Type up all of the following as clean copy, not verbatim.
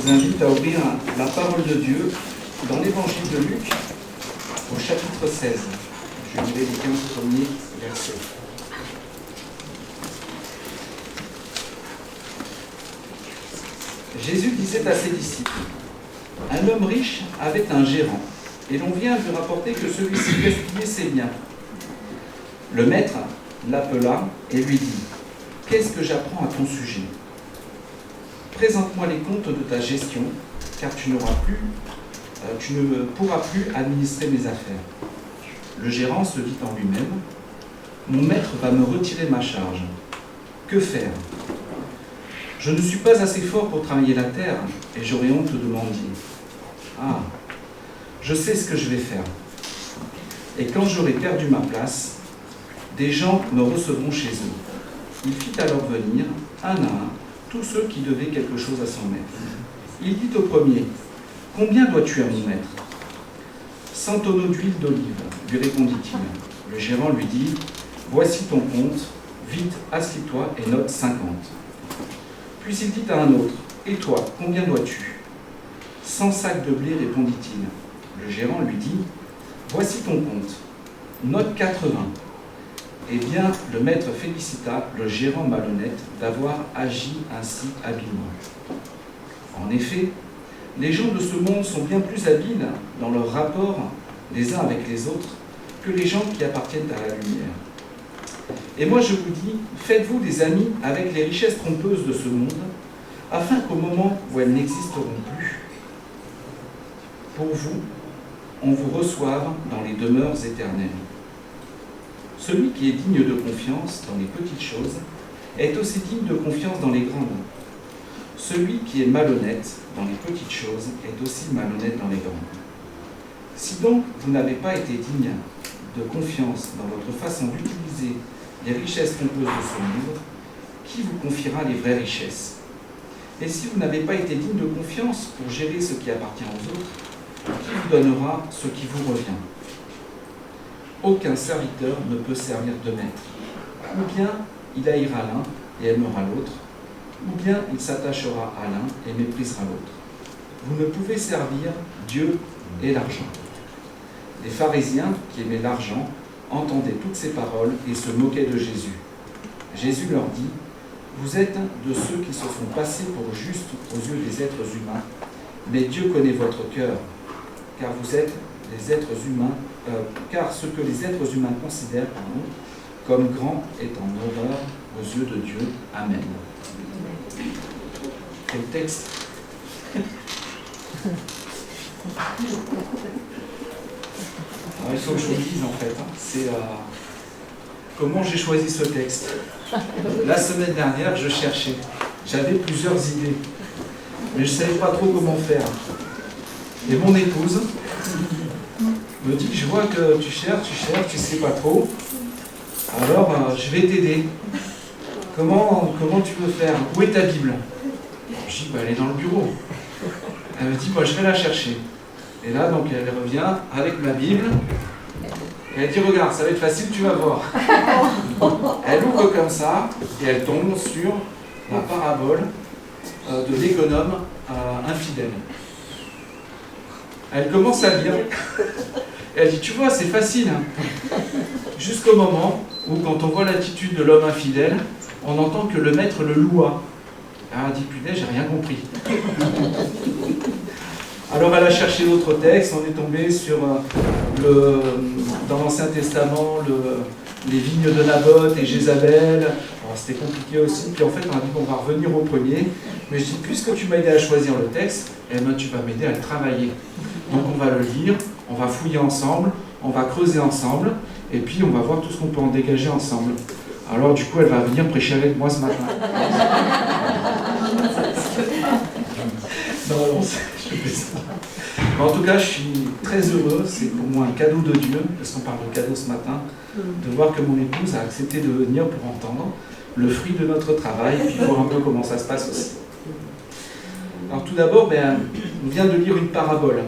vous invite à ouvrir la parole de Dieu dans l'évangile de Luc au chapitre 16. Je vais lire les 15 premiers versets. Jésus disait à ses disciples, « Un homme riche avait un gérant, et l'on vient lui rapporter que celui-ci gaspillait ses biens. Le maître l'appela et lui dit, « Qu'est-ce que j'apprends à ton sujet ? Présente-moi les comptes de ta gestion, car tu ne pourras plus administrer mes affaires. » Le gérant se dit en lui-même, « Mon maître va me retirer ma charge. Que faire ? Je ne suis pas assez fort pour travailler la terre, et j'aurai honte de mendier. Ah, je sais ce que je vais faire. Et quand j'aurai perdu ma place, des gens me recevront chez eux. » Il fit alors venir, un à un, tous ceux qui devaient quelque chose à son maître. Il dit au premier, « Combien dois-tu à mon maître ? 100 tonneaux d'huile d'olive, lui répondit-il. Le gérant lui dit, « Voici ton compte, vite, assieds-toi et note 50. » Puis il dit à un autre, « Et toi, combien dois-tu ? 100 sacs de blé, répondit-il. Le gérant lui dit, « Voici ton compte, note 80. » Eh bien, le maître félicita le gérant malhonnête d'avoir agi ainsi habilement. En effet, les gens de ce monde sont bien plus habiles dans leur rapport les uns avec les autres que les gens qui appartiennent à la lumière. Et moi je vous dis, faites-vous des amis avec les richesses trompeuses de ce monde, afin qu'au moment où elles n'existeront plus, pour vous, on vous reçoive dans les demeures éternelles. Celui qui est digne de confiance dans les petites choses est aussi digne de confiance dans les grandes. Celui qui est malhonnête dans les petites choses est aussi malhonnête dans les grandes. Si donc vous n'avez pas été digne de confiance dans votre façon d'utiliser les richesses trompeuses de ce monde, qui vous confiera les vraies richesses ? Et si vous n'avez pas été digne de confiance pour gérer ce qui appartient aux autres, qui vous donnera ce qui vous revient ? Aucun serviteur ne peut servir de maître. Ou bien il haïra l'un et aimera l'autre, ou bien il s'attachera à l'un et méprisera l'autre. Vous ne pouvez servir Dieu et l'argent. Les pharisiens, qui aimaient l'argent, entendaient toutes ces paroles et se moquaient de Jésus. Jésus leur dit, « Vous êtes de ceux qui se font passer pour justes aux yeux des êtres humains, mais Dieu connaît votre cœur, car vous êtes des êtres humains, car ce que les êtres humains considèrent comme grand est en horreur aux yeux de Dieu. Amen. » Quel texte. Alors, il faut que je vous le dise en fait. C'est comment j'ai choisi ce texte. La semaine dernière, je cherchais. J'avais plusieurs idées, mais je ne savais pas trop comment faire. Et mon épouse me dit, je vois que tu cherches, tu ne sais pas trop. Alors, je vais t'aider. Comment tu veux faire ? Où est ta Bible ? Je dis, elle est dans le bureau. Elle me dit, je vais la chercher. Et là, donc, elle revient avec ma Bible. Et elle dit, regarde, ça va être facile, tu vas voir. Elle ouvre comme ça, et elle tombe sur la parabole de l'économe infidèle. Elle commence à lire. Et elle dit, tu vois, c'est facile. Jusqu'au moment où, quand on voit l'attitude de l'homme infidèle, on entend que le maître le loua. Elle a dit, putain, j'ai rien compris. Alors elle a cherché d'autres textes, on est tombé sur, dans l'Ancien Testament, les vignes de Naboth et Jézabel. Alors c'était compliqué aussi, puis en fait on a dit qu'on va revenir au premier. Mais je dis, puisque tu m'as aidé à choisir le texte, eh ben, tu vas m'aider à le travailler. Donc on va le lire, on va fouiller ensemble, on va creuser ensemble, et puis on va voir tout ce qu'on peut en dégager ensemble. Alors du coup elle va venir prêcher avec moi ce matin. Non, je fais ça. En tout cas, je suis très heureux, c'est pour moi un cadeau de Dieu, parce qu'on parle de cadeau ce matin, de voir que mon épouse a accepté de venir pour entendre le fruit de notre travail, et puis voir un peu comment ça se passe aussi. Alors tout d'abord, on vient de lire une parabole.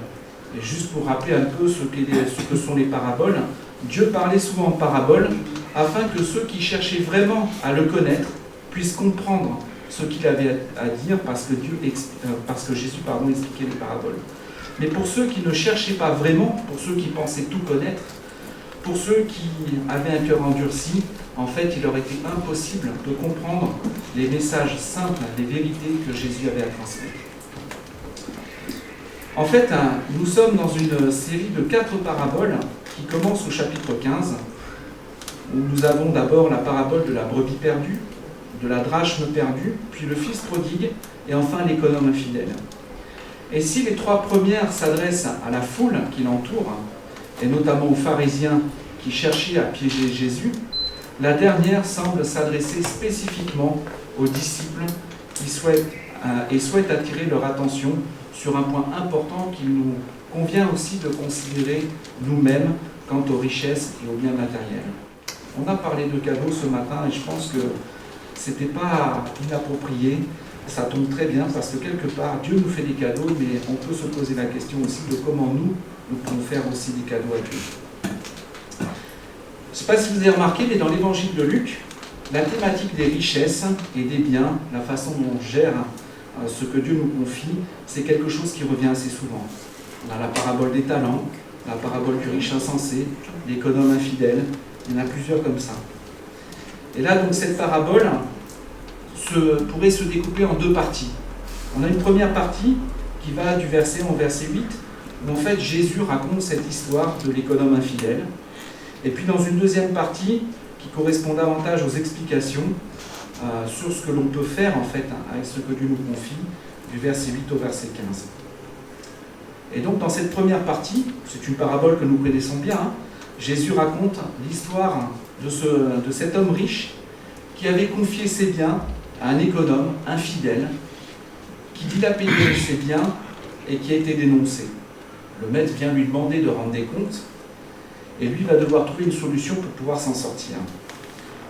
Et juste pour rappeler un peu ce que sont les paraboles, Dieu parlait souvent en paraboles afin que ceux qui cherchaient vraiment à le connaître puissent comprendre ce qu'il avait à dire parce que, Jésus expliquait les paraboles. Mais pour ceux qui ne cherchaient pas vraiment, pour ceux qui pensaient tout connaître, pour ceux qui avaient un cœur endurci, en fait, il leur était impossible de comprendre les messages simples, les vérités que Jésus avait à transmettre. En fait, nous sommes dans une série de 4 paraboles qui commencent au chapitre 15, où nous avons d'abord la parabole de la brebis perdue, de la drachme perdue, puis le fils prodigue, et enfin l'économe infidèle. Et si les 3 premières s'adressent à la foule qui l'entoure, et notamment aux pharisiens qui cherchaient à piéger Jésus, la dernière semble s'adresser spécifiquement aux disciples qui souhaitent attirer leur attention sur un point important qu'il nous convient aussi de considérer nous-mêmes quant aux richesses et aux biens matériels. On a parlé de cadeaux ce matin et je pense que ce n'était pas inapproprié. Ça tombe très bien parce que quelque part, Dieu nous fait des cadeaux, mais on peut se poser la question aussi de comment nous pouvons faire aussi des cadeaux à Dieu. Je ne sais pas si vous avez remarqué, mais dans l'évangile de Luc, la thématique des richesses et des biens, la façon dont on gère ce que Dieu nous confie, c'est quelque chose qui revient assez souvent. On a la parabole des talents, la parabole du riche insensé, l'économe infidèle, il y en a plusieurs comme ça. Et là, donc, cette parabole pourrait se découper en 2 parties. On a une première partie qui va du verset 8, où en fait Jésus raconte cette histoire de l'économe infidèle. Et puis dans une deuxième partie qui correspond davantage aux explications sur ce que l'on peut faire en fait avec ce que Dieu nous confie, du verset 8 au verset 15. Et donc dans cette première partie, c'est une parabole que nous connaissons bien, Jésus raconte l'histoire de cet homme riche qui avait confié ses biens à un économe infidèle qui dilapidait ses biens et qui a été dénoncé. Le maître vient lui demander de rendre des comptes et lui va devoir trouver une solution pour pouvoir s'en sortir,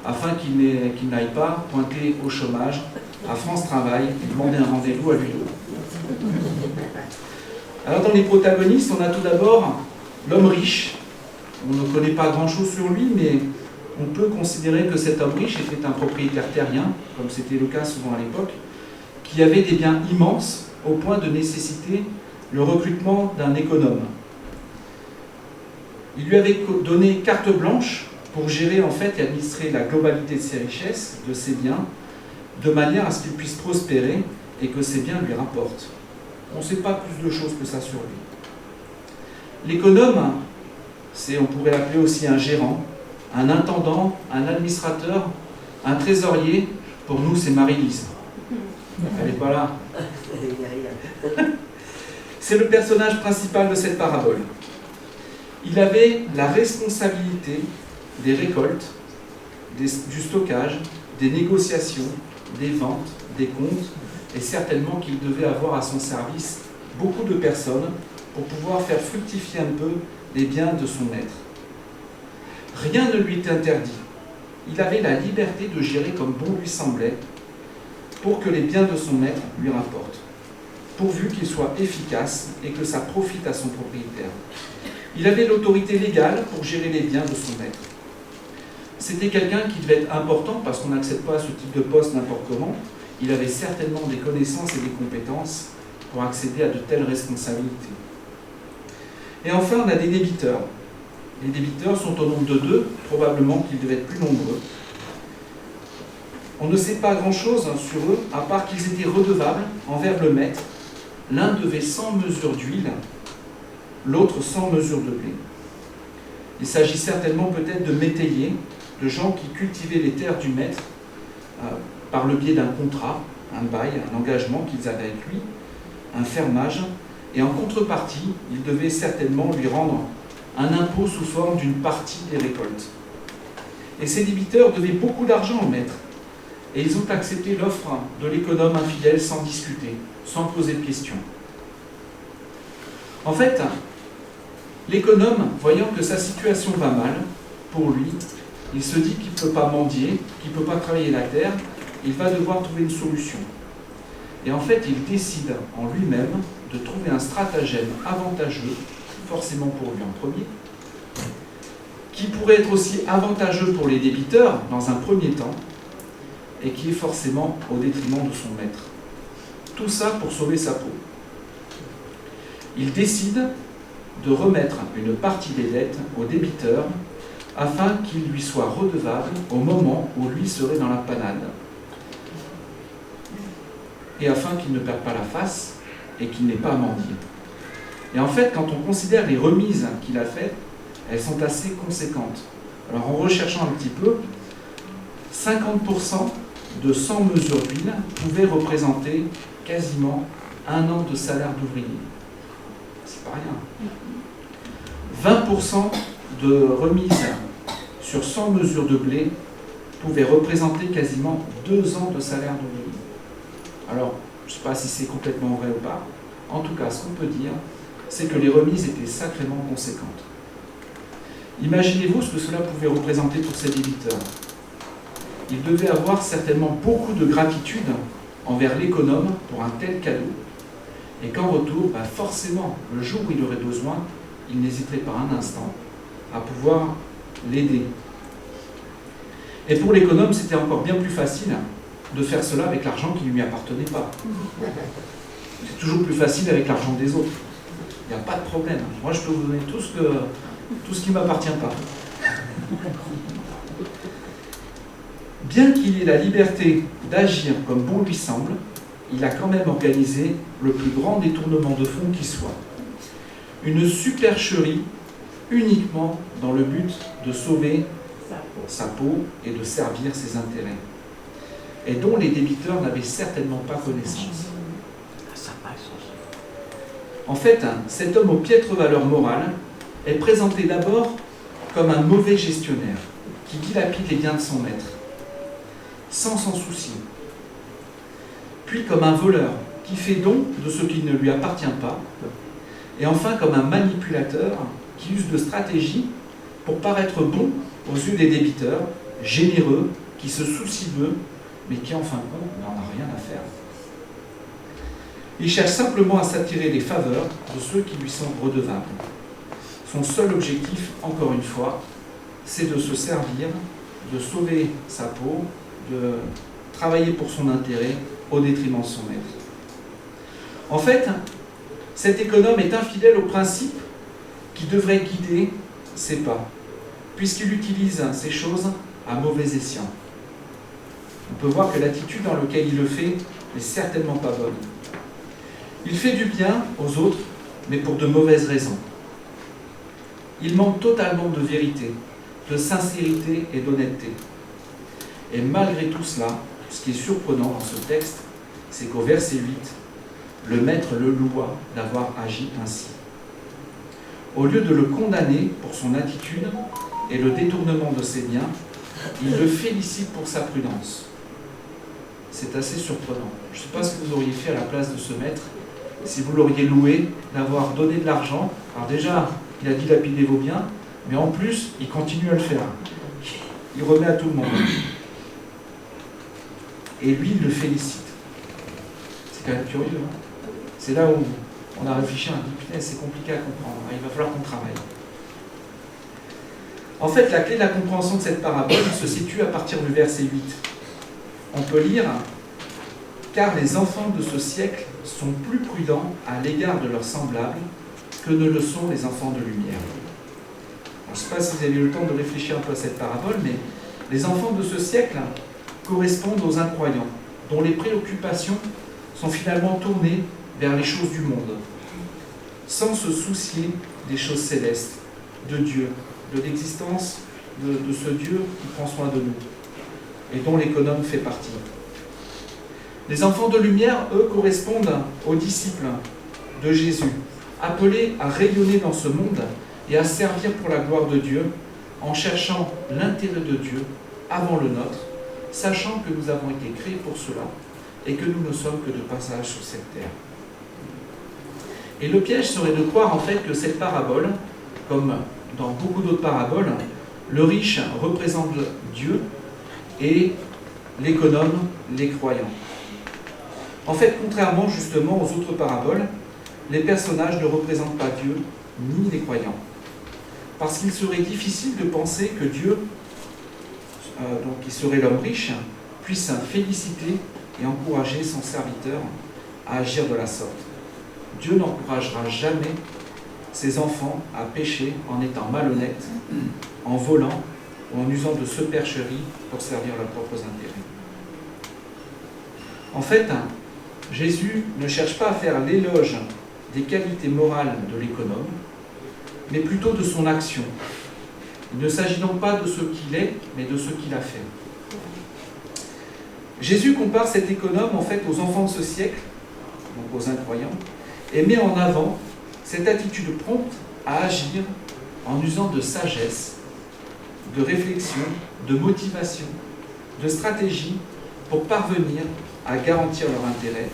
afin qu'il n'aille pas pointer au chômage à France Travail et demander un rendez-vous à Ludo. Alors dans les protagonistes, on a tout d'abord l'homme riche. On ne connaît pas grand-chose sur lui, mais on peut considérer que cet homme riche était un propriétaire terrien, comme c'était le cas souvent à l'époque, qui avait des biens immenses au point de nécessiter le recrutement d'un économe. Il lui avait donné carte blanche pour gérer en fait et administrer la globalité de ses richesses, de ses biens, de manière à ce qu'il puisse prospérer et que ses biens lui rapportent. On ne sait pas plus de choses que ça sur lui. L'économe, on pourrait l'appeler aussi un gérant, un intendant, un administrateur, un trésorier. Pour nous, c'est Marie-Lise. Elle n'est pas là. C'est le personnage principal de cette parabole. Il avait la responsabilité des récoltes, du stockage, des négociations, des ventes, des comptes, et certainement qu'il devait avoir à son service beaucoup de personnes pour pouvoir faire fructifier un peu les biens de son maître. Rien ne lui était interdit. Il avait la liberté de gérer comme bon lui semblait pour que les biens de son maître lui rapportent, pourvu qu'il soit efficace et que ça profite à son propriétaire. Il avait l'autorité légale pour gérer les biens de son maître. C'était quelqu'un qui devait être important parce qu'on n'accède pas à ce type de poste n'importe comment. Il avait certainement des connaissances et des compétences pour accéder à de telles responsabilités. Et enfin, on a des débiteurs. Les débiteurs sont au nombre de 2, probablement qu'ils devaient être plus nombreux. On ne sait pas grand-chose sur eux, à part qu'ils étaient redevables envers le maître. L'un devait 100 mesures d'huile, l'autre 100 mesures de blé. Il s'agit certainement peut-être de métayers, de gens qui cultivaient les terres du maître par le biais d'un contrat, un bail, un engagement qu'ils avaient avec lui, un fermage, et en contrepartie, ils devaient certainement lui rendre un impôt sous forme d'une partie des récoltes. Et ces débiteurs devaient beaucoup d'argent au maître, et ils ont accepté l'offre de l'économe infidèle sans discuter, sans poser de questions. En fait, l'économe, voyant que sa situation va mal, pour lui, il se dit qu'il ne peut pas mendier, qu'il ne peut pas travailler la terre, il va devoir trouver une solution. Et en fait, il décide en lui-même de trouver un stratagème avantageux, forcément pour lui en premier, qui pourrait être aussi avantageux pour les débiteurs dans un premier temps, et qui est forcément au détriment de son maître. Tout ça pour sauver sa peau. Il décide de remettre une partie des dettes au débiteur afin qu'il lui soit redevable au moment où lui serait dans la panade. Et afin qu'il ne perde pas la face et qu'il n'ait pas à mendier. Et en fait, quand on considère les remises qu'il a faites, elles sont assez conséquentes. Alors en recherchant un petit peu, 50% de 100 mesures d'huile pouvaient représenter quasiment un an de salaire d'ouvrier. C'est pas rien. 20% de remises sur 100 mesures de blé pouvaient représenter quasiment 2 ans de salaire d'ouvrier. Alors, je ne sais pas si c'est complètement vrai ou pas. En tout cas, ce qu'on peut dire, c'est que les remises étaient sacrément conséquentes. Imaginez-vous ce que cela pouvait représenter pour ces débiteurs. Ils devaient avoir certainement beaucoup de gratitude envers l'économe pour un tel cadeau. Et qu'en retour, forcément, le jour où il aurait besoin, il n'hésiterait pas un instant à pouvoir l'aider. Et pour l'économe, c'était encore bien plus facile de faire cela avec l'argent qui ne lui appartenait pas. C'est toujours plus facile avec l'argent des autres. Il n'y a pas de problème. Moi, je peux vous donner tout ce qui ne m'appartient pas. Bien qu'il ait la liberté d'agir comme bon lui semble, il a quand même organisé le plus grand détournement de fonds qui soit. Une supercherie uniquement dans le but de sauver sa peau et de servir ses intérêts, et dont les débiteurs n'avaient certainement pas connaissance. En fait, cet homme aux piètres valeurs morales est présenté d'abord comme un mauvais gestionnaire qui dilapide les biens de son maître, sans s'en soucier. Puis comme un voleur qui fait don de ce qui ne lui appartient pas, et enfin comme un manipulateur qui use de stratégies pour paraître bon aux yeux des débiteurs, généreux, qui se soucie d'eux, mais qui en fin de compte n'en a rien à faire. Il cherche simplement à s'attirer les faveurs de ceux qui lui sont redevables. Son seul objectif, encore une fois, c'est de se servir, de sauver sa peau, de travailler pour son intérêt au détriment de son maître. En fait, cet économe est infidèle au principe qui devrait guider ses pas, puisqu'il utilise ces choses à mauvais escient. On peut voir que l'attitude dans laquelle il le fait n'est certainement pas bonne. Il fait du bien aux autres, mais pour de mauvaises raisons. Il manque totalement de vérité, de sincérité et d'honnêteté. Et malgré tout cela, ce qui est surprenant dans ce texte, c'est qu'au verset 8, le maître le loua d'avoir agi ainsi. Au lieu de le condamner pour son attitude et le détournement de ses biens, il le félicite pour sa prudence. C'est assez surprenant. Je ne sais pas ce que vous auriez fait à la place de ce maître, si vous l'auriez loué d'avoir donné de l'argent. Alors déjà, il a dilapidé vos biens, mais en plus, il continue à le faire. Il remet à tout le monde. Et lui, il le félicite. C'est quand même curieux. Hein, c'est là où on a réfléchi, on a dit, putain, c'est compliqué à comprendre. Il va falloir qu'on travaille. En fait, la clé de la compréhension de cette parabole se situe à partir du verset 8. On peut lire « Car les enfants de ce siècle sont plus prudents à l'égard de leurs semblables que ne le sont les enfants de lumière. » Je ne sais pas si vous avez eu le temps de réfléchir un peu à cette parabole, mais les enfants de ce siècle correspondent aux incroyants, dont les préoccupations sont finalement tournées vers les choses du monde, sans se soucier des choses célestes, de Dieu, de l'existence de ce Dieu qui prend soin de nous, et dont l'économe fait partie. Les enfants de lumière, eux, correspondent aux disciples de Jésus, appelés à rayonner dans ce monde et à servir pour la gloire de Dieu, en cherchant l'intérêt de Dieu avant le nôtre, sachant que nous avons été créés pour cela et que nous ne sommes que de passage sur cette terre. Et le piège serait de croire en fait que cette parabole, comme dans beaucoup d'autres paraboles, le riche représente Dieu et l'économe, les croyants. En fait, contrairement justement aux autres paraboles, les personnages ne représentent pas Dieu ni les croyants. Parce qu'il serait difficile de penser que Dieu, donc qui serait l'homme riche, puisse féliciter et encourager son serviteur à agir de la sorte. Dieu n'encouragera jamais ses enfants à pécher en étant malhonnêtes, en volant ou en usant de supercherie pour servir leurs propres intérêts. En fait, Jésus ne cherche pas à faire l'éloge des qualités morales de l'économe, mais plutôt de son action. Il ne s'agit donc pas de ce qu'il est, mais de ce qu'il a fait. Jésus compare cet économe en fait aux enfants de ce siècle, donc aux incroyants, et met en avant cette attitude prompte à agir en usant de sagesse, de réflexion, de motivation, de stratégie pour parvenir à garantir leur intérêt,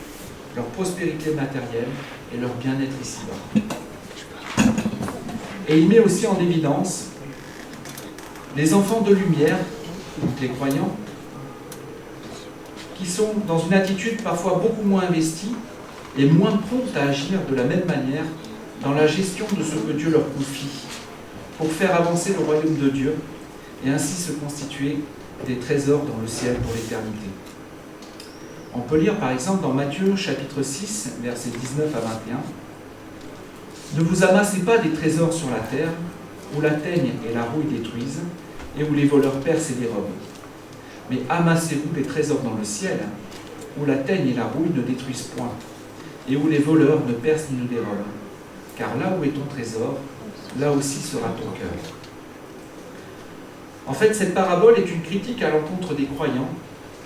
leur prospérité matérielle et leur bien-être ici-bas. Et il met aussi en évidence les enfants de lumière, donc les croyants, qui sont dans une attitude parfois beaucoup moins investie et moins prompte à agir de la même manière dans la gestion de ce que Dieu leur confie, pour faire avancer le royaume de Dieu et ainsi se constituer des trésors dans le ciel pour l'éternité. On peut lire par exemple dans Matthieu chapitre 6, versets 19 à 21, « Ne vous amassez pas des trésors sur la terre, où la teigne et la rouille détruisent, et où les voleurs percent et dérobent. Mais amassez-vous des trésors dans le ciel, où la teigne et la rouille ne détruisent point, et où les voleurs ne percent ni ne dérobent. Car là où est ton trésor, là aussi sera ton cœur. » En fait, cette parabole est une critique à l'encontre des croyants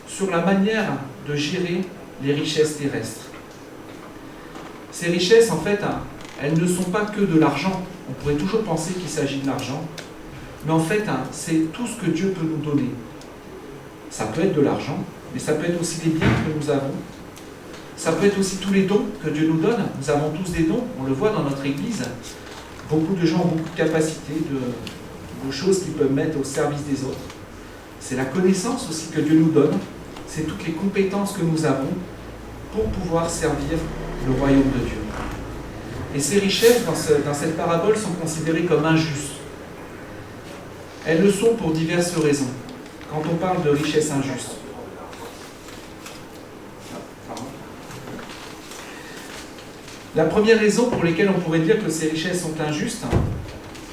sur la manière de gérer les richesses terrestres. Ces richesses, en fait, elles ne sont pas que de l'argent. On pourrait toujours penser qu'il s'agit de l'argent. Mais en fait, c'est tout ce que Dieu peut nous donner. Ça peut être de l'argent, mais ça peut être aussi des biens que nous avons. Ça peut être aussi tous les dons que Dieu nous donne. Nous avons tous des dons, on le voit dans notre Église. Beaucoup de gens ont beaucoup de capacités, de choses qu'ils peuvent mettre au service des autres. C'est la connaissance aussi que Dieu nous donne. C'est toutes les compétences que nous avons pour pouvoir servir le royaume de Dieu. Et ces richesses, dans cette parabole, sont considérées comme injustes. Elles le sont pour diverses raisons. Quand on parle de richesses injustes, la première raison pour laquelle on pourrait dire que ces richesses sont injustes,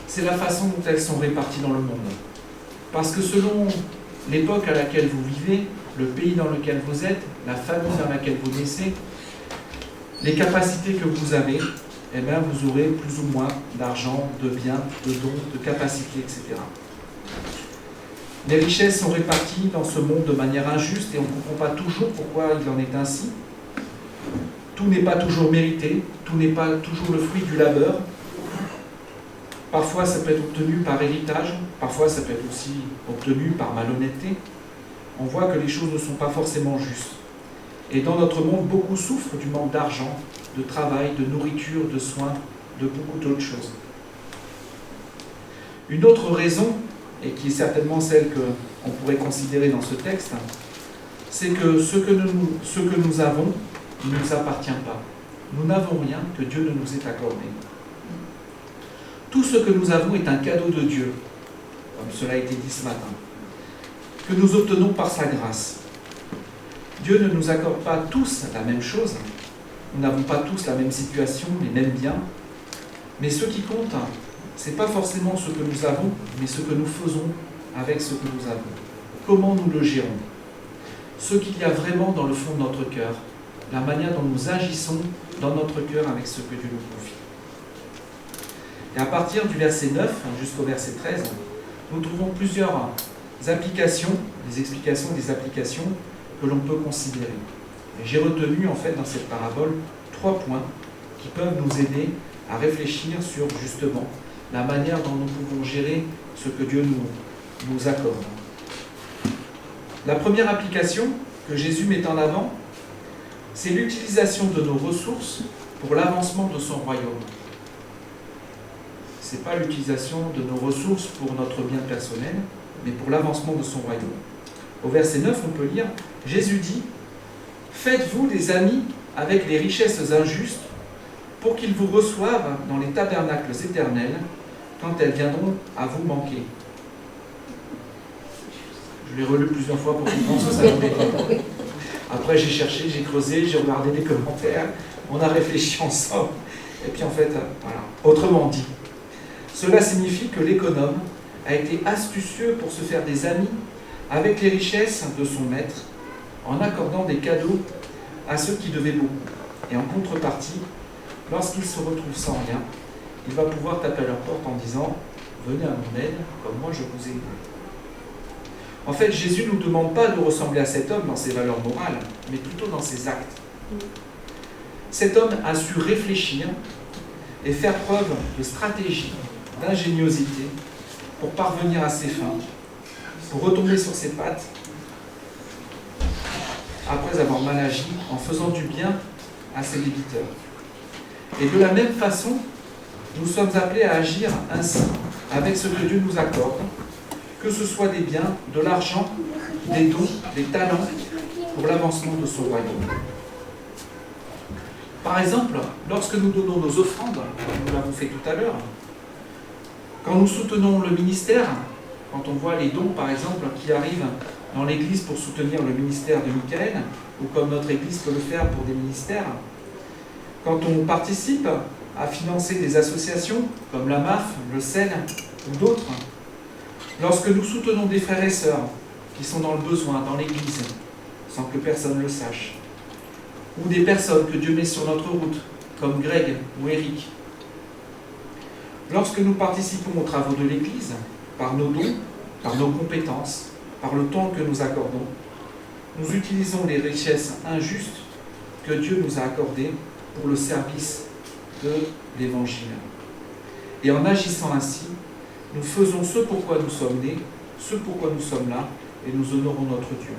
c'est la façon dont elles sont réparties dans le monde. Parce que selon l'époque à laquelle vous vivez, le pays dans lequel vous êtes, la famille dans laquelle vous naissez, les capacités que vous avez, eh bien, vous aurez plus ou moins d'argent, de biens, de dons, de capacités, etc. Les richesses sont réparties dans ce monde de manière injuste et on ne comprend pas toujours pourquoi il en est ainsi. Tout n'est pas toujours mérité, tout n'est pas toujours le fruit du labeur. Parfois, ça peut être obtenu par héritage, parfois, ça peut être aussi obtenu par malhonnêteté. On voit que les choses ne sont pas forcément justes. Et dans notre monde, beaucoup souffrent du manque d'argent, de travail, de nourriture, de soins, de beaucoup d'autres choses. Une autre raison, et qui est certainement celle qu'on pourrait considérer dans ce texte, c'est que ce que nous avons ne nous appartient pas. Nous n'avons rien que Dieu ne nous ait accordé. Tout ce que nous avons est un cadeau de Dieu, comme cela a été dit ce matin, que nous obtenons par sa grâce. Dieu ne nous accorde pas tous la même chose, nous n'avons pas tous la même situation, les mêmes biens, mais ce qui compte, ce n'est pas forcément ce que nous avons, mais ce que nous faisons avec ce que nous avons. Comment nous le gérons. Ce qu'il y a vraiment dans le fond de notre cœur, la manière dont nous agissons dans notre cœur avec ce que Dieu nous confie. Et à partir du verset 9 jusqu'au verset 13, nous trouvons plusieurs applications, des explications et des applications que l'on peut considérer. Et j'ai retenu en fait dans cette parabole 3 points qui peuvent nous aider à réfléchir sur justement la manière dont nous pouvons gérer ce que Dieu nous accorde. La première application que Jésus met en avant, c'est l'utilisation de nos ressources pour l'avancement de son royaume. Ce n'est pas l'utilisation de nos ressources pour notre bien personnel, mais pour l'avancement de son royaume. Au verset 9, on peut lire, Jésus dit, « Faites-vous des amis avec les richesses injustes, pour qu'ils vous reçoivent dans les tabernacles éternels, quand elles viendront à vous manquer. » Je l'ai relu plusieurs fois pour comprendre ce que ça voulait dire. Après, j'ai cherché, j'ai creusé, j'ai regardé des commentaires, on a réfléchi ensemble. Et puis en fait, voilà. Autrement dit, cela signifie que l'économe a été astucieux pour se faire des amis avec les richesses de son maître, en accordant des cadeaux à ceux qui devaient beaucoup. Et en contrepartie, lorsqu'il se retrouve sans rien, il va pouvoir taper à leur porte en disant « Venez à mon aide, comme moi je vous ai aidé ». En fait, Jésus ne nous demande pas de ressembler à cet homme dans ses valeurs morales, mais plutôt dans ses actes. Cet homme a su réfléchir et faire preuve de stratégie, d'ingéniosité pour parvenir à ses fins, pour retomber sur ses pattes après avoir mal agi en faisant du bien à ses débiteurs. Et de la même façon, nous sommes appelés à agir ainsi avec ce que Dieu nous accorde, que ce soit des biens, de l'argent, des dons, des talents, pour l'avancement de son royaume. Par exemple, lorsque nous donnons nos offrandes, comme nous l'avons fait tout à l'heure, quand nous soutenons le ministère, quand on voit les dons, par exemple, qui arrivent dans l'Église pour soutenir le ministère de Michael, ou comme notre Église peut le faire pour des ministères, quand on participe à financer des associations comme la MAF, le CEL ou d'autres, lorsque nous soutenons des frères et sœurs qui sont dans le besoin, dans l'Église, sans que personne le sache, ou des personnes que Dieu met sur notre route, comme Greg ou Eric, lorsque nous participons aux travaux de l'Église, par nos dons, par nos compétences, par le temps que nous accordons, nous utilisons les richesses injustes que Dieu nous a accordées pour le service de l'Évangile. Et en agissant ainsi, nous faisons ce pourquoi nous sommes nés, ce pourquoi nous sommes là, et nous honorons notre Dieu.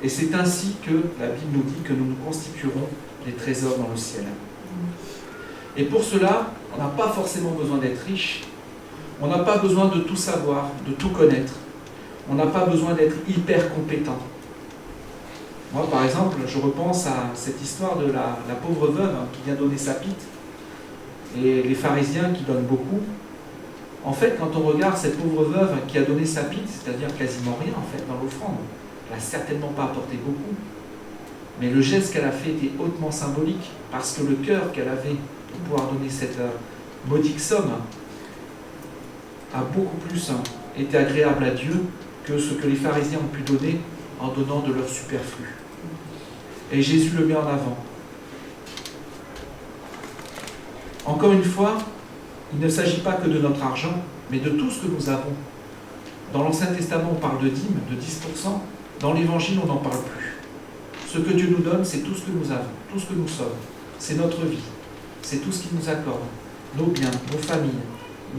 Et c'est ainsi que la Bible nous dit que nous nous constituerons des trésors dans le ciel. Et pour cela, on n'a pas forcément besoin d'être riche, on n'a pas besoin de tout savoir, de tout connaître, on n'a pas besoin d'être hyper compétent. Moi, par exemple, je repense à cette histoire de la pauvre veuve qui vient donner sa pite, et les pharisiens qui donnent beaucoup. En fait, quand on regarde cette pauvre veuve qui a donné sa pite, c'est-à-dire quasiment rien en fait dans l'offrande, elle n'a certainement pas apporté beaucoup, mais le geste qu'elle a fait était hautement symbolique, parce que le cœur qu'elle avait pour pouvoir donner cette modique somme a beaucoup plus été agréable à Dieu que ce que les pharisiens ont pu donner en donnant de leur superflu. Et Jésus le met en avant. Encore une fois, il ne s'agit pas que de notre argent, mais de tout ce que nous avons. Dans l'Ancien Testament, on parle de dîmes, de 10%. Dans l'Évangile, on n'en parle plus. Ce que Dieu nous donne, c'est tout ce que nous avons, tout ce que nous sommes. C'est notre vie. C'est tout ce qu'il nous accorde. Nos biens, nos familles,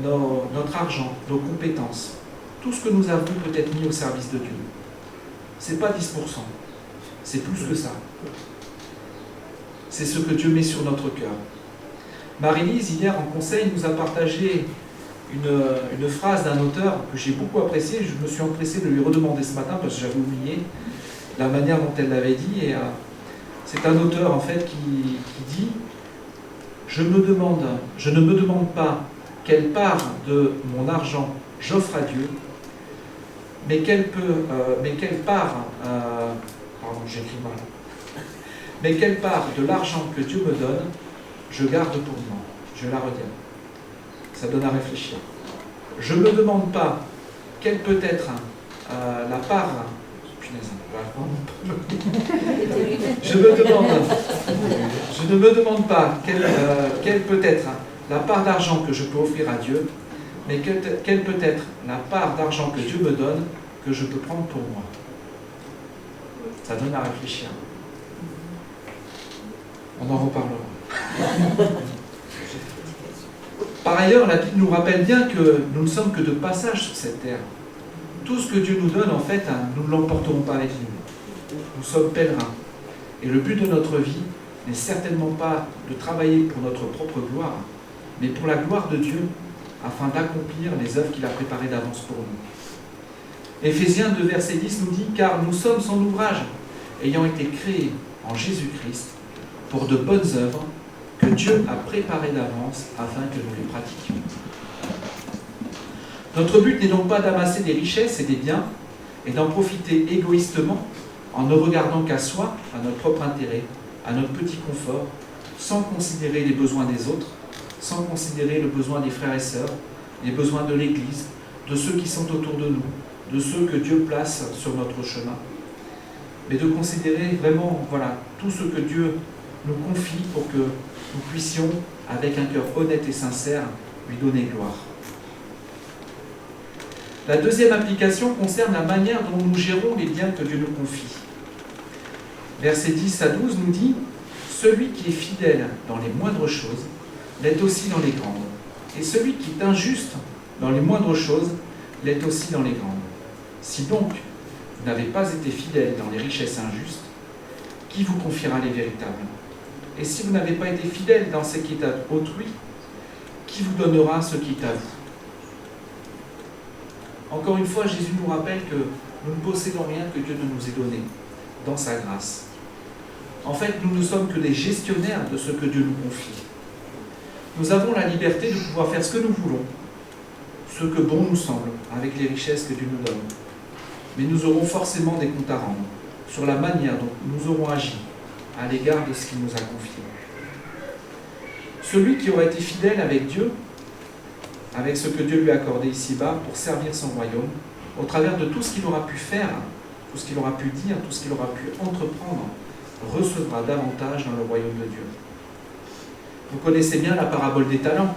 notre argent, nos compétences. Tout ce que nous avons peut être mis au service de Dieu. Ce n'est pas 10%. C'est plus que ça. C'est ce que Dieu met sur notre cœur. Marie-Lise, hier en conseil, nous a partagé une phrase d'un auteur que j'ai beaucoup appréciée. Je me suis empressé de lui redemander ce matin parce que j'avais oublié la manière dont elle l'avait dit. Et c'est un auteur en fait qui dit « Je ne me demande pas quelle part de mon argent j'offre à Dieu, mais quelle part de l'argent que Dieu me donne, je garde pour moi, je la retiens. » Ça donne à réfléchir. Je ne me demande pas quelle peut être la part... Je ne me demande pas quelle peut être la part d'argent que je peux offrir à Dieu, mais quelle peut être la part d'argent que Dieu me donne que je peux prendre pour moi. Ça donne à réfléchir. On en reparlera. Par ailleurs, la Bible nous rappelle bien que nous ne sommes que de passage sur cette terre. Tout ce que Dieu nous donne, en fait, nous ne l'emporterons pas avec nous. Nous sommes pèlerins. Et le but de notre vie n'est certainement pas de travailler pour notre propre gloire, mais pour la gloire de Dieu, afin d'accomplir les œuvres qu'il a préparées d'avance pour nous. Éphésiens 2, verset 10 nous dit « Car nous sommes son ouvrage, ayant été créés en Jésus-Christ, pour de bonnes œuvres que Dieu a préparées d'avance afin que nous les pratiquions. » Notre but n'est donc pas d'amasser des richesses et des biens, et d'en profiter égoïstement en ne regardant qu'à soi, à notre propre intérêt, à notre petit confort, sans considérer les besoins des autres, sans considérer le besoin des frères et sœurs, les besoins de l'Église, de ceux qui sont autour de nous, de ceux que Dieu place sur notre chemin, mais de considérer vraiment tout ce que Dieu nous confie pour que nous puissions, avec un cœur honnête et sincère, lui donner gloire. La deuxième application concerne la manière dont nous gérons les biens que Dieu nous confie. Versets 10 à 12 nous dit « Celui qui est fidèle dans les moindres choses l'est aussi dans les grandes, et celui qui est injuste dans les moindres choses l'est aussi dans les grandes. Si donc vous n'avez pas été fidèle dans les richesses injustes, qui vous confiera les véritables? Et si vous n'avez pas été fidèle dans ce qui est à autrui, qui vous donnera ce qui est à vous ?» Encore une fois, Jésus nous rappelle que nous ne possédons rien que Dieu ne nous ait donné dans sa grâce. En fait, nous ne sommes que des gestionnaires de ce que Dieu nous confie. Nous avons la liberté de pouvoir faire ce que nous voulons, ce que bon nous semble, avec les richesses que Dieu nous donne. Mais nous aurons forcément des comptes à rendre sur la manière dont nous aurons agi à l'égard de ce qu'il nous a confié. Celui qui aura été fidèle avec Dieu, avec ce que Dieu lui a accordé ici-bas pour servir son royaume, au travers de tout ce qu'il aura pu faire, tout ce qu'il aura pu dire, tout ce qu'il aura pu entreprendre, recevra davantage dans le royaume de Dieu. Vous connaissez bien la parabole des talents,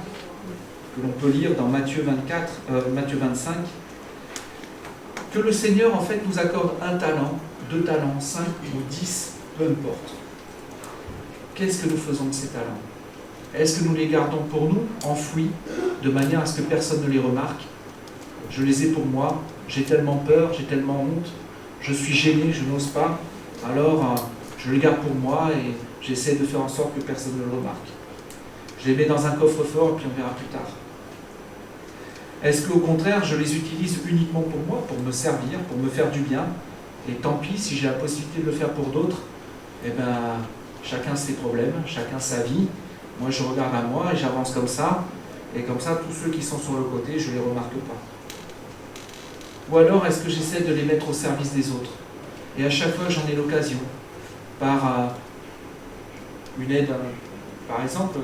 que l'on peut lire dans Matthieu 25, que le Seigneur en fait nous accorde un talent, 2 talents, 5 ou 10, peu importe. Qu'est-ce que nous faisons de ces talents? Est-ce que nous les gardons pour nous, enfouis, de manière à ce que personne ne les remarque? Je les ai pour moi, j'ai tellement peur, j'ai tellement honte, je suis gêné, je n'ose pas, alors je les garde pour moi et j'essaie de faire en sorte que personne ne le remarque. Je les mets dans un coffre-fort et puis on verra plus tard. Est-ce qu'au contraire, je les utilise uniquement pour moi, pour me servir, pour me faire du bien, et tant pis, si j'ai la possibilité de le faire pour d'autres, eh bien, chacun ses problèmes, chacun sa vie. Moi, je regarde à moi et j'avance comme ça, et comme ça, tous ceux qui sont sur le côté, je ne les remarque pas. Ou alors, est-ce que j'essaie de les mettre au service des autres? Et à chaque fois, j'en ai l'occasion, par une aide, par exemple,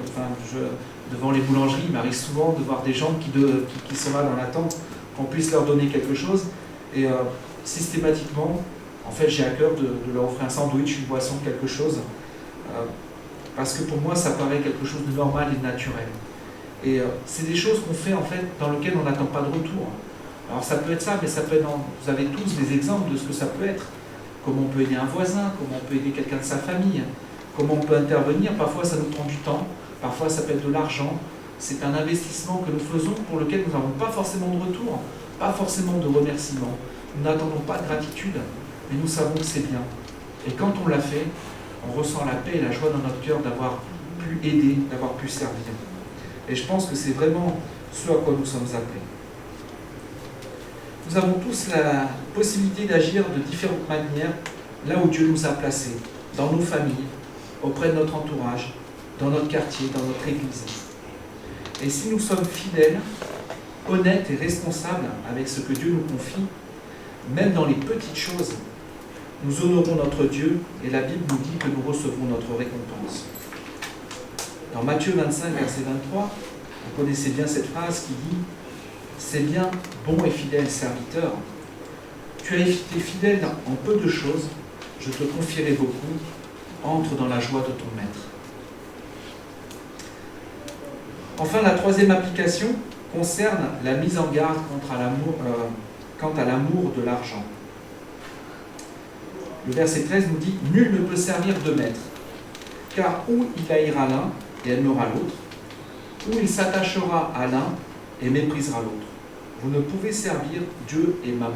devant les boulangeries, il m'arrive souvent de voir des gens qui sont là dans l'attente, qu'on puisse leur donner quelque chose, et systématiquement, en fait, j'ai à cœur de leur offrir un sandwich, une boisson, quelque chose, parce que pour moi, ça paraît quelque chose de normal et de naturel. Et c'est des choses qu'on fait, en fait, dans lesquelles on n'attend pas de retour. Alors ça peut être ça, mais ça peut être vous avez tous des exemples de ce que ça peut être. Comment on peut aider un voisin, comment on peut aider quelqu'un de sa famille, comment on peut intervenir. Parfois, ça nous prend du temps, parfois, ça peut être de l'argent. C'est un investissement que nous faisons pour lequel nous n'avons pas forcément de retour, pas forcément de remerciement. Nous n'attendons pas de gratitude, mais nous savons que c'est bien. Et quand on l'a fait, on ressent la paix et la joie dans notre cœur d'avoir pu aider, d'avoir pu servir. Et je pense que c'est vraiment ce à quoi nous sommes appelés. Nous avons tous la possibilité d'agir de différentes manières là où Dieu nous a placés, dans nos familles, auprès de notre entourage, dans notre quartier, dans notre église. Et si nous sommes fidèles, honnêtes et responsables avec ce que Dieu nous confie, même dans les petites choses, nous honorons notre Dieu et la Bible nous dit que nous recevrons notre récompense. Dans Matthieu 25, verset 23, vous connaissez bien cette phrase qui dit « C'est bien, bon et fidèle serviteur, tu as été fidèle en peu de choses, je te confierai beaucoup, entre dans la joie de ton maître. » Enfin, la troisième application concerne la mise en garde quant à l'amour de l'argent. Le verset 13 nous dit « Nul ne peut servir deux maîtres, car ou il haïra l'un et aimera l'autre, ou il s'attachera à l'un et méprisera l'autre. Vous ne pouvez servir Dieu et Mammon. »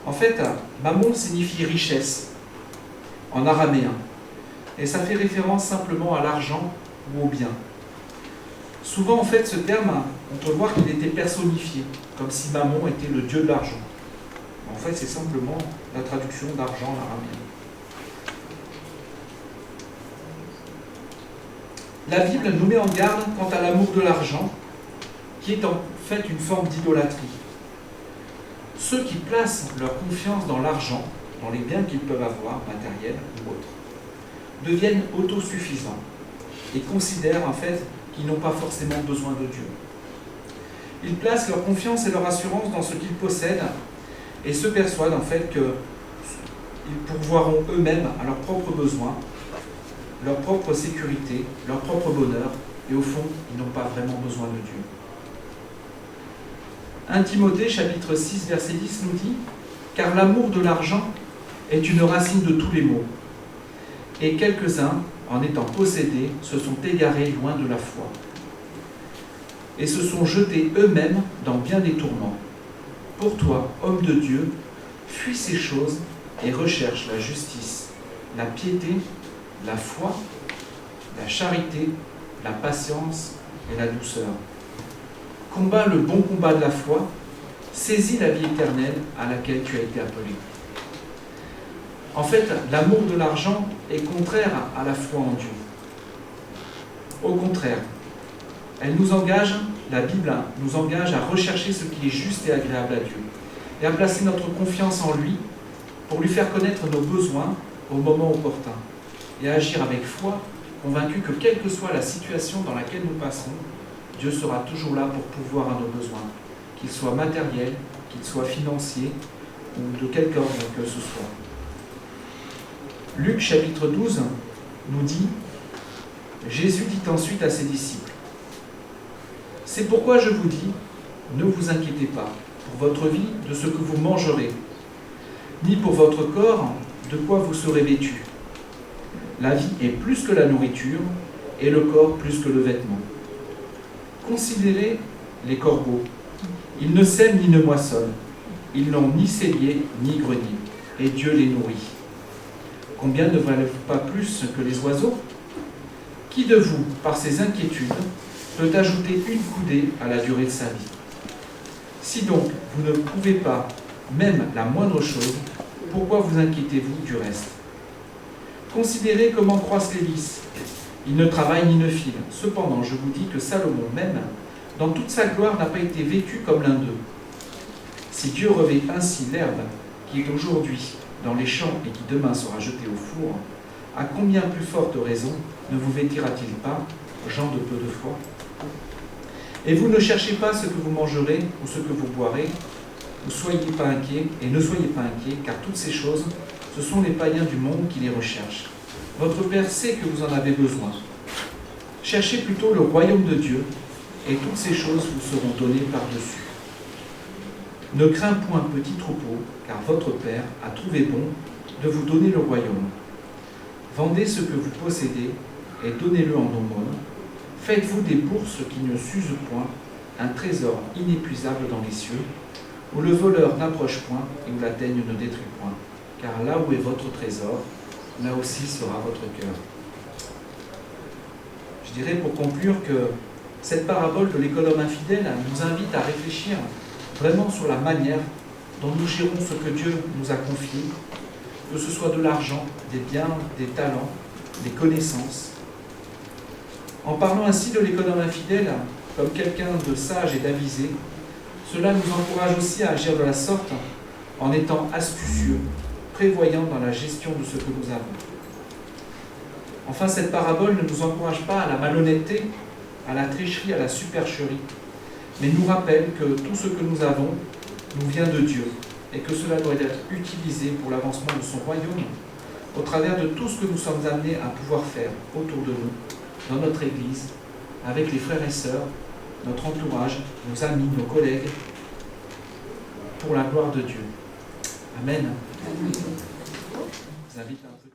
En fait, Mammon signifie richesse, en araméen, et ça fait référence simplement à l'argent ou au bien. Souvent, en fait, ce terme, on peut voir qu'il était personnifié, comme si Mammon était le dieu de l'argent. En fait, c'est simplement la traduction d'argent en araméen. La Bible nous met en garde quant à l'amour de l'argent, qui est en fait une forme d'idolâtrie. Ceux qui placent leur confiance dans l'argent, dans les biens qu'ils peuvent avoir, matériels ou autres, deviennent autosuffisants et considèrent en fait qu'ils n'ont pas forcément besoin de Dieu. Ils placent leur confiance et leur assurance dans ce qu'ils possèdent et se persuadent en fait qu'ils pourvoiront eux-mêmes à leurs propres besoins, leur propre sécurité, leur propre bonheur, et au fond, ils n'ont pas vraiment besoin de Dieu. 1 Timothée, chapitre 6, verset 10 nous dit « Car l'amour de l'argent est une racine de tous les maux, et quelques-uns, en étant possédés, se sont égarés loin de la foi, et se sont jetés eux-mêmes dans bien des tourments. Pour toi, homme de Dieu, fuis ces choses et recherche la justice, la piété, la foi, la charité, la patience et la douceur. Combat le bon combat de la foi, saisis la vie éternelle à laquelle tu as été appelé. » En fait, l'amour de l'argent est contraire à la foi en Dieu. Au contraire, elle nous engage, la Bible nous engage à rechercher ce qui est juste et agréable à Dieu, et à placer notre confiance en lui pour lui faire connaître nos besoins au moment opportun, et à agir avec foi, convaincu que quelle que soit la situation dans laquelle nous passerons, Dieu sera toujours là pour pourvoir à nos besoins, qu'ils soient matériels, qu'ils soient financiers ou de quelque ordre que ce soit. Luc chapitre 12 nous dit « Jésus dit ensuite à ses disciples, « C'est pourquoi je vous dis, ne vous inquiétez pas pour votre vie de ce que vous mangerez, ni pour votre corps de quoi vous serez vêtus. La vie est plus que la nourriture, et le corps plus que le vêtement. Considérez les corbeaux. Ils ne sèment ni ne moissonnent. Ils n'ont ni cellier ni grenier, et Dieu les nourrit. Combien ne valent-vous pas plus que les oiseaux? Qui de vous, par ses inquiétudes, peut ajouter une coudée à la durée de sa vie? Si donc vous ne pouvez pas même la moindre chose, pourquoi vous inquiétez-vous du reste? Considérez comment croissent les lys. Ils ne travaillent ni ne filent. Cependant, je vous dis que Salomon même, dans toute sa gloire, n'a pas été vêtu comme l'un d'eux. Si Dieu revêt ainsi l'herbe qui est aujourd'hui dans les champs et qui demain sera jetée au four, à combien plus forte raison ne vous vêtira-t-il pas, gens de peu de foi? Et vous ne cherchez pas ce que vous mangerez ou ce que vous boirez, ne soyez pas inquiets, et ne soyez pas inquiets, car toutes ces choses, ce sont les païens du monde qui les recherchent. Votre Père sait que vous en avez besoin. Cherchez plutôt le royaume de Dieu, et toutes ces choses vous seront données par-dessus. Ne crains point, petit troupeau, car votre Père a trouvé bon de vous donner le royaume. Vendez ce que vous possédez et donnez-le en aumône. Faites-vous des bourses qui ne s'usent point, un trésor inépuisable dans les cieux, où le voleur n'approche point et où la teigne ne détruit point. Car là où est votre trésor, là aussi sera votre cœur. Je dirais pour conclure que cette parabole de l'économe infidèle nous invite à réfléchir vraiment sur la manière dont nous gérons ce que Dieu nous a confié, que ce soit de l'argent, des biens, des talents, des connaissances. En parlant ainsi de l'économe infidèle comme quelqu'un de sage et d'avisé, cela nous encourage aussi à agir de la sorte en étant astucieux, prévoyant dans la gestion de ce que nous avons. Enfin, cette parabole ne nous encourage pas à la malhonnêteté, à la tricherie, à la supercherie, mais nous rappelle que tout ce que nous avons nous vient de Dieu et que cela doit être utilisé pour l'avancement de son royaume au travers de tout ce que nous sommes amenés à pouvoir faire autour de nous, dans notre Église, avec les frères et sœurs, notre entourage, nos amis, nos collègues, pour la gloire de Dieu. Amen. Je vous invite à un petit